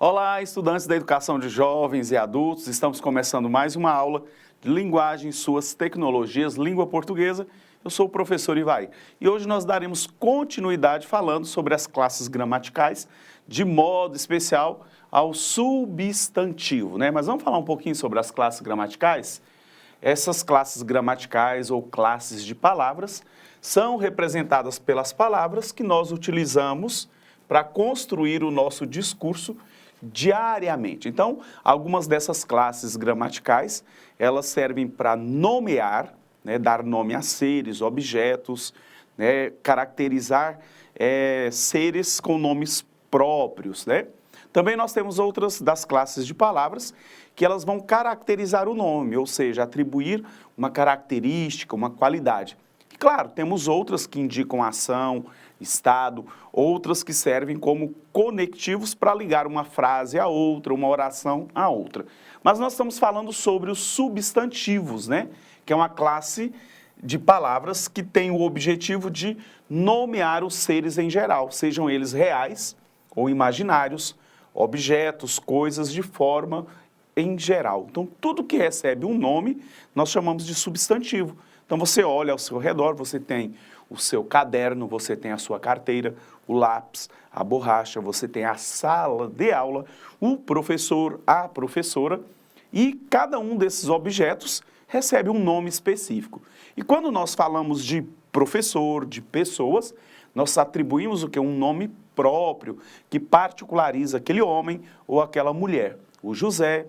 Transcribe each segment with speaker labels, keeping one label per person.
Speaker 1: Olá, estudantes da educação de jovens e adultos. Estamos começando mais uma aula de linguagem e suas tecnologias, língua portuguesa. Eu sou o professor Ivaí e hoje nós daremos continuidade falando sobre as classes gramaticais, de modo especial ao substantivo, né? Mas vamos falar um pouquinho sobre as classes gramaticais? Essas classes gramaticais ou classes de palavras são representadas pelas palavras que nós utilizamos para construir o nosso discurso diariamente. Então, algumas dessas classes gramaticais, elas servem para nomear, né, dar nome a seres, objetos, né, caracterizar seres com nomes próprios, né? Também nós temos outras das classes de palavras que elas vão caracterizar o nome, ou seja, atribuir uma característica, uma qualidade. E, claro, temos outras que indicam ação, estado, outras que servem como conectivos para ligar uma frase a outra, uma oração a outra. Mas nós estamos falando sobre os substantivos, né? Que é uma classe de palavras que tem o objetivo de nomear os seres em geral, sejam eles reais ou imaginários, objetos, coisas de forma em geral. Então, tudo que recebe um nome, nós chamamos de substantivo. Então, você olha ao seu redor, você tem o seu caderno, você tem a sua carteira, o lápis, a borracha, você tem a sala de aula, o professor, a professora, e cada um desses objetos recebe um nome específico. E quando nós falamos de professor, de pessoas, nós atribuímos o que? Um nome próprio, que particulariza aquele homem ou aquela mulher. O José,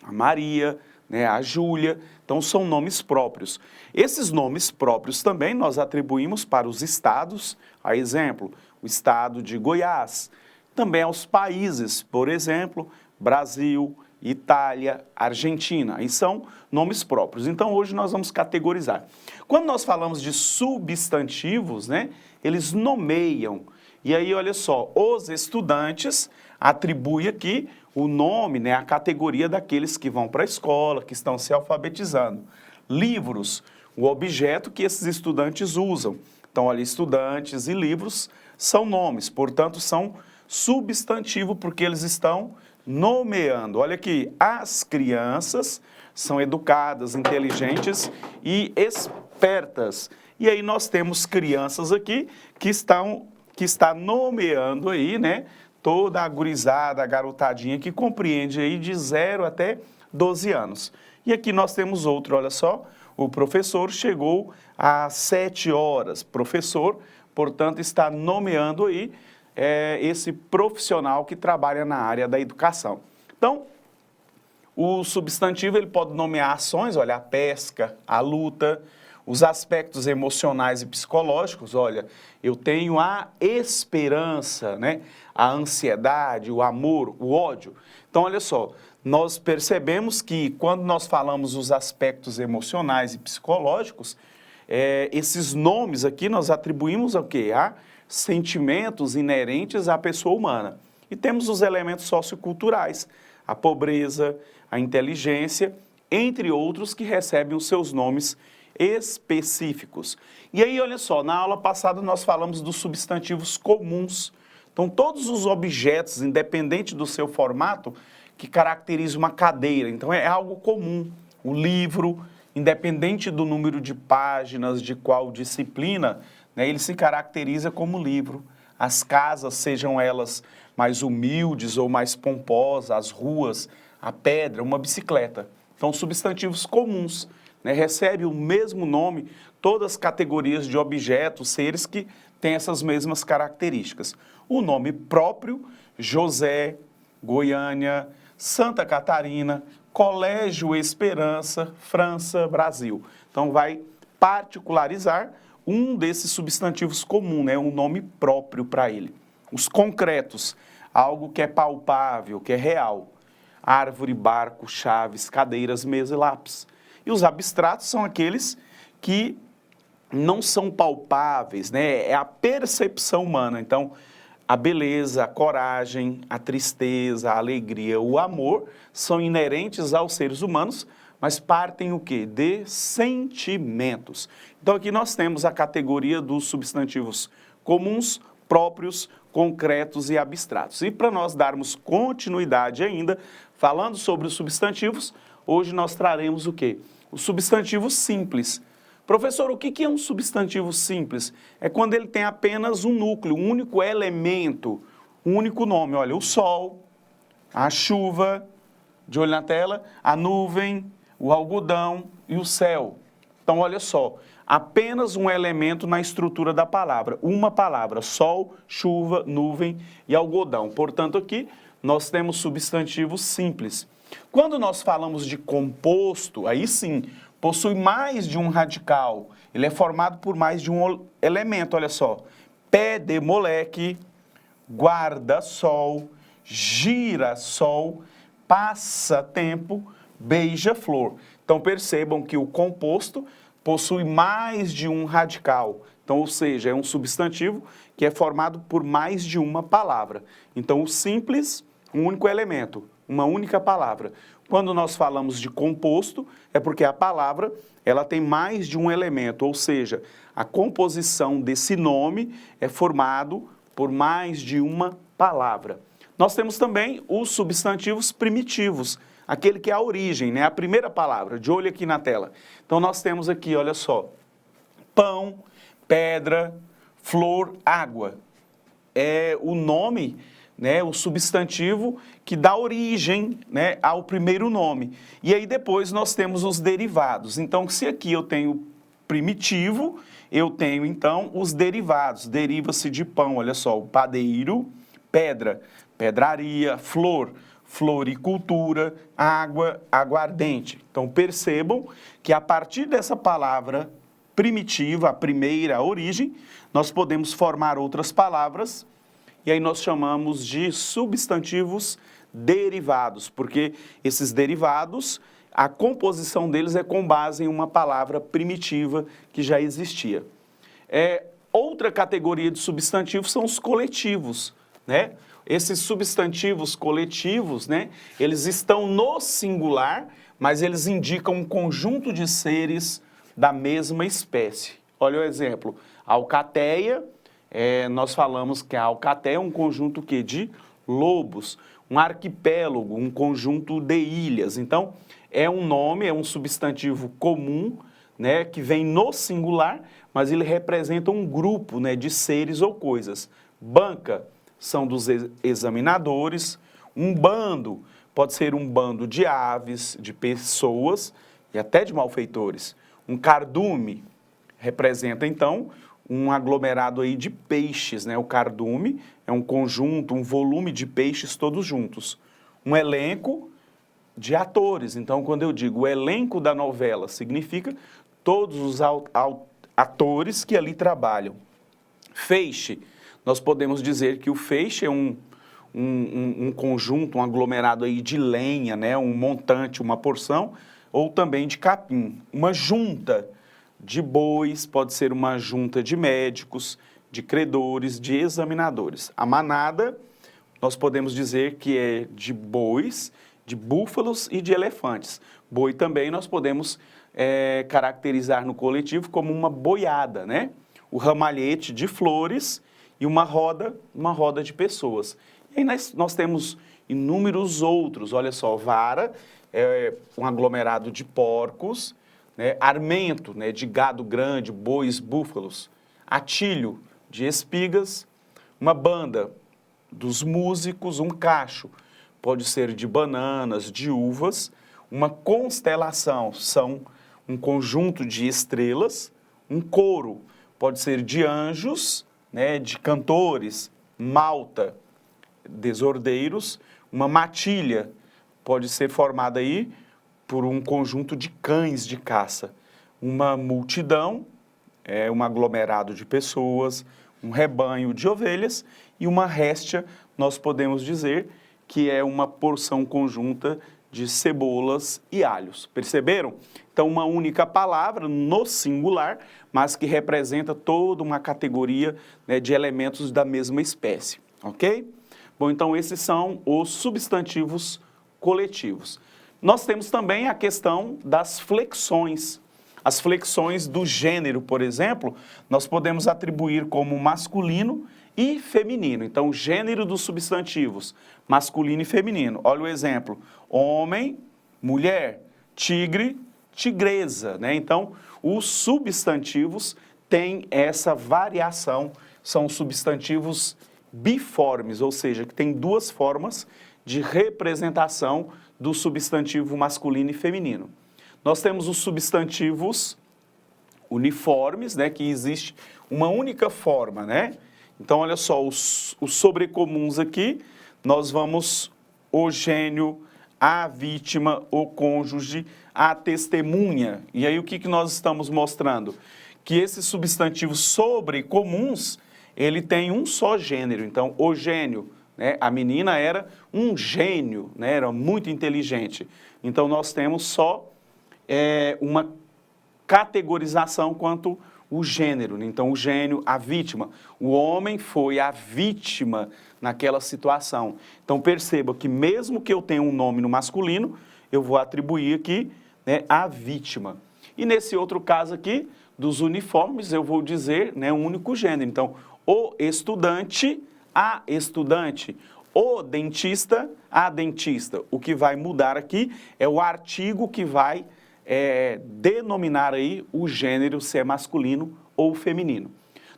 Speaker 1: a Maria, né, a Júlia, então são nomes próprios. Esses nomes próprios também nós atribuímos para os estados, a exemplo, o estado de Goiás, também aos países, por exemplo, Brasil, Itália, Argentina, e são nomes próprios. Então hoje nós vamos categorizar. Quando nós falamos de substantivos, né, eles nomeiam. E aí, olha só, os estudantes atribuem aqui o nome, né, a categoria daqueles que vão para a escola, que estão se alfabetizando. Livros, o objeto que esses estudantes usam. Então, olha, estudantes e livros são nomes, portanto, são substantivo porque eles estão nomeando. Olha aqui, as crianças são educadas, inteligentes e espertas. E aí nós temos crianças aqui que está nomeando aí, né, toda a gurizada, a garotadinha que compreende aí de 0 até 12 anos. E aqui nós temos outro, olha só, o professor chegou às 7 horas. Professor, portanto, está nomeando aí esse profissional que trabalha na área da educação. Então, o substantivo ele pode nomear ações, olha, a pesca, a luta, os aspectos emocionais e psicológicos, olha, eu tenho a esperança, né? A ansiedade, o amor, o ódio. Então, olha só, nós percebemos que quando nós falamos os aspectos emocionais e psicológicos, esses nomes aqui nós atribuímos ao quê? A sentimentos inerentes à pessoa humana. E temos os elementos socioculturais, a pobreza, a inteligência, entre outros que recebem os seus nomes específicos. E aí, olha só, na aula passada nós falamos dos substantivos comuns. Então, todos os objetos, independente do seu formato, que caracterizam uma cadeira. Então, é algo comum. O livro, independente do número de páginas, de qual disciplina, né, ele se caracteriza como livro. As casas, sejam elas mais humildes ou mais pomposas, as ruas, a pedra, uma bicicleta. Então, substantivos comuns, né, recebe o mesmo nome, todas as categorias de objetos, seres que têm essas mesmas características. O nome próprio, José, Goiânia, Santa Catarina, Colégio Esperança, França, Brasil. Então, vai particularizar um desses substantivos comuns, né, um nome próprio para ele. Os concretos, algo que é palpável, que é real. Árvore, barco, chaves, cadeiras, mesa e lápis. E os abstratos são aqueles que não são palpáveis, né? É a percepção humana. Então, a beleza, a coragem, a tristeza, a alegria, o amor são inerentes aos seres humanos, mas partem o quê? De sentimentos. Então, aqui nós temos a categoria dos substantivos comuns, próprios, concretos e abstratos. E para nós darmos continuidade ainda, falando sobre os substantivos, hoje nós traremos o quê? Os substantivos simples. Professor, o que é um substantivo simples? É quando ele tem apenas um núcleo, um único elemento, um único nome. Olha, o sol, a chuva, de olho na tela, a nuvem, o algodão e o céu. Então, olha só, apenas um elemento na estrutura da palavra. Uma palavra, sol, chuva, nuvem e algodão. Portanto, aqui nós temos substantivos simples. Quando nós falamos de composto, aí sim, possui mais de um radical. Ele é formado por mais de um elemento, olha só. Pé de moleque, guarda-sol, gira-sol, passa-tempo, beija-flor. Então percebam que o composto possui mais de um radical. Então, ou seja, é um substantivo que é formado por mais de uma palavra. Então, o simples, um único elemento, uma única palavra. Quando nós falamos de composto, é porque a palavra ela tem mais de um elemento, ou seja, a composição desse nome é formado por mais de uma palavra. Nós temos também os substantivos primitivos, aquele que é a origem, né? A primeira palavra, de olho aqui na tela. Então, nós temos aqui, olha só, pão, pedra, flor, água. É o nome, né, o substantivo que dá origem, né, ao primeiro nome. E aí depois nós temos os derivados. Então, se aqui eu tenho primitivo, eu tenho então os derivados. Deriva-se de pão, olha só, o padeiro, pedra, pedraria, flor, floricultura, água, aguardente. Então percebam que a partir dessa palavra primitiva, a primeira, a origem, nós podemos formar outras palavras e aí nós chamamos de substantivos derivados, porque esses derivados, a composição deles é com base em uma palavra primitiva que já existia. Outra categoria de substantivos são os coletivos, né? Esses substantivos coletivos, né, eles estão no singular, mas eles indicam um conjunto de seres da mesma espécie. Olha o exemplo, alcateia, nós falamos que a alcateia é um conjunto que de lobos, um arquipélago, um conjunto de ilhas. Então, é um nome, é um substantivo comum, né, que vem no singular, mas ele representa um grupo, né, de seres ou coisas. Banca são dos examinadores, um bando pode ser um bando de aves, de pessoas e até de malfeitores. Um cardume representa, então, um aglomerado aí de peixes, né? O cardume é um conjunto, um volume de peixes todos juntos. Um elenco de atores. Então, quando eu digo o elenco da novela, significa todos os atores que ali trabalham. Feixe, nós podemos dizer que o feixe é um conjunto, um aglomerado aí de lenha, né? Um montante, uma porção, ou também de capim. Uma junta de bois, pode ser uma junta de médicos, de credores, de examinadores. A manada, nós podemos dizer que é de bois, de búfalos e de elefantes. Boi também nós podemos caracterizar no coletivo como uma boiada, né? O ramalhete de flores e uma roda de pessoas. E aí nós temos inúmeros outros, olha só, vara é um aglomerado de porcos, né? Armento, né, de gado grande, bois, búfalos. Atilho, de espigas. Uma banda dos músicos, um cacho, pode ser de bananas, de uvas. Uma constelação, são um conjunto de estrelas. Um coro, pode ser de anjos, né, de cantores. Malta, desordeiros. Uma matilha pode ser formada aí por um conjunto de cães de caça. Uma multidão, um aglomerado de pessoas, um rebanho de ovelhas, e uma réstia, nós podemos dizer que é uma porção conjunta de cebolas e alhos. Perceberam? Então, uma única palavra no singular, mas que representa toda uma categoria, né, de elementos da mesma espécie, ok? Bom, então esses são os substantivos coletivos. Nós temos também a questão das flexões. As flexões do gênero, por exemplo, nós podemos atribuir como masculino e feminino. Então, gênero dos substantivos, masculino e feminino. Olha o exemplo: homem, mulher, tigre, tigresa, né? Então, os substantivos têm essa variação, são substantivos biformes, ou seja, que tem duas formas de representação do substantivo masculino e feminino. Nós temos os substantivos uniformes, né, que existe uma única forma, né? Então, olha só, os sobrecomuns aqui, nós vamos o gênio, a vítima, o cônjuge, a testemunha. E aí, o que nós estamos mostrando? Que esses substantivos sobrecomuns, ele tem um só gênero. Então, o gênio, né? A menina era um gênio, né? Era muito inteligente. Então, nós temos só uma categorização quanto o gênero. Então, o gênio, a vítima. O homem foi a vítima naquela situação. Então, perceba que mesmo que eu tenha um nome no masculino, eu vou atribuir aqui, né, a vítima. E nesse outro caso aqui, dos uniformes, eu vou dizer, né, um único gênero. Então, o estudante, a estudante. O dentista, a dentista. O que vai mudar aqui é o artigo que vai denominar aí o gênero, se é masculino ou feminino.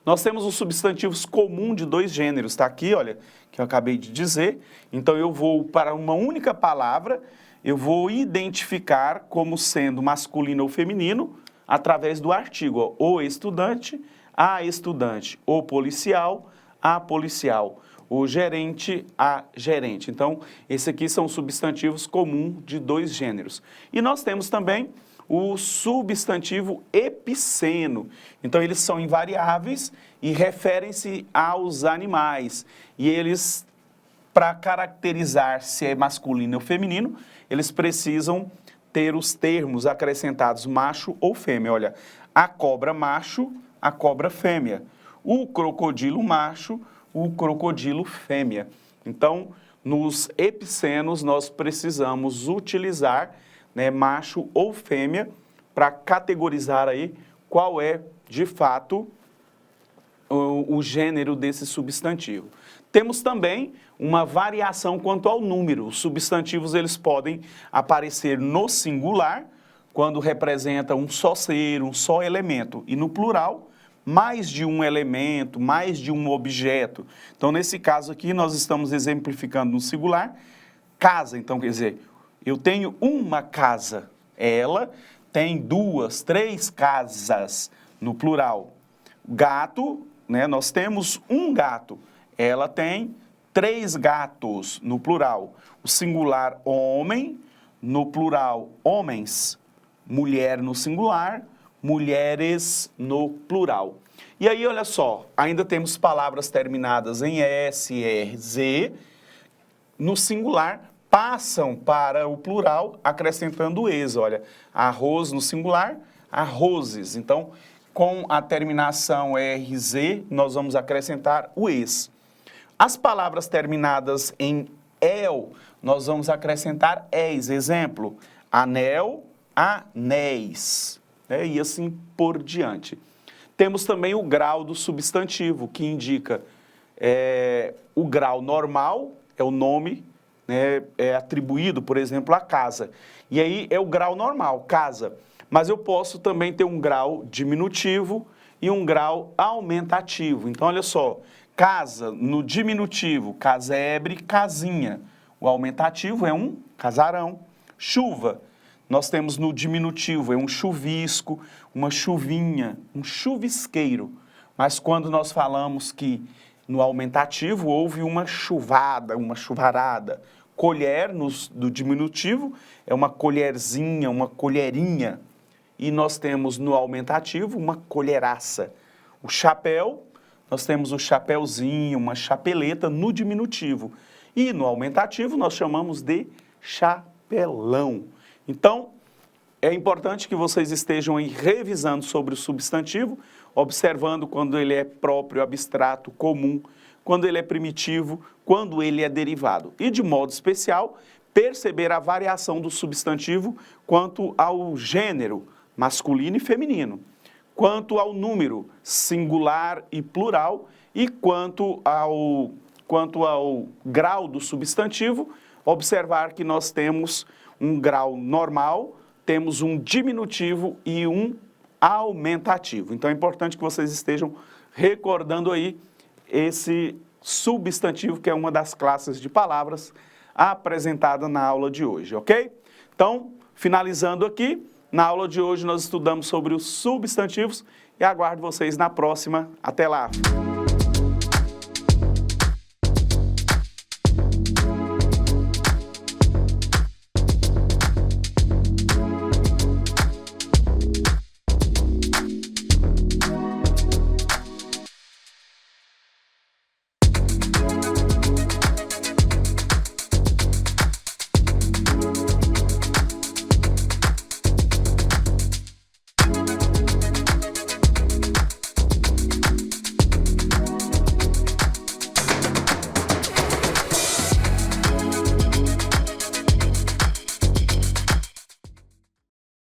Speaker 1: Nós temos os substantivos comuns de dois gêneros, está aqui, olha, que eu acabei de dizer. Então, eu vou para uma única palavra, eu vou identificar como sendo masculino ou feminino através do artigo, ó, o estudante, a estudante, o policial, a policial, o gerente, a gerente. Então, esses aqui são substantivos comuns de dois gêneros. E nós temos também o substantivo epiceno. Então, eles são invariáveis e referem-se aos animais. E eles, para caracterizar se é masculino ou feminino, eles precisam ter os termos acrescentados macho ou fêmea. Olha, a cobra macho, a cobra fêmea. O crocodilo macho, o crocodilo fêmea. Então, nos epicenos, nós precisamos utilizar, né, macho ou fêmea para categorizar aí qual é, de fato, o gênero desse substantivo. Temos também uma variação quanto ao número. Os substantivos, eles podem aparecer no singular, quando representa um só ser, um só elemento, e no plural, mais de um elemento, mais de um objeto. Então, nesse caso aqui, nós estamos exemplificando no singular, casa. Então, quer dizer, eu tenho uma casa, ela tem duas, três casas, no plural. Gato, né, nós temos um gato, ela tem três gatos, no plural. O singular, homem, no plural, homens. Mulher no singular, mulheres no plural. E aí, olha só, ainda temos palavras terminadas em S, R, Z, no singular, passam para o plural, acrescentando es. Olha, arroz no singular, arrozes. Então, com a terminação RZ, nós vamos acrescentar o es. As palavras terminadas em el, nós vamos acrescentar es. Exemplo, anel, anéis, né? E assim por diante. Temos também o grau do substantivo, que indica o grau normal, é o nome, né, é atribuído, por exemplo, à casa. E aí é o grau normal, casa. Mas eu posso também ter um grau diminutivo e um grau aumentativo. Então, olha só, casa no diminutivo, casebre, casinha. O aumentativo é um casarão. Chuva, nós temos no diminutivo, é um chuvisco, uma chuvinha, um chuvisqueiro. Mas quando nós falamos que no aumentativo houve uma chuvada, uma chuvarada. Colher, do diminutivo, é uma colherzinha, uma colherinha. E nós temos no aumentativo uma colheraça. O chapéu, nós temos o chapéuzinho, uma chapeleta no diminutivo. E no aumentativo nós chamamos de chapelão. Então, é importante que vocês estejam aí revisando sobre o substantivo, observando quando ele é próprio, abstrato, comum, quando ele é primitivo, quando ele é derivado. E, de modo especial, perceber a variação do substantivo quanto ao gênero masculino e feminino. quanto ao número singular e plural e quanto ao grau do substantivo, observar que nós temos um grau normal, temos um diminutivo e um aumentativo. Então é importante que vocês estejam recordando aí esse substantivo, que é uma das classes de palavras apresentada na aula de hoje, ok? Então, finalizando aqui, na aula de hoje nós estudamos sobre os substantivos e aguardo vocês na próxima. Até lá!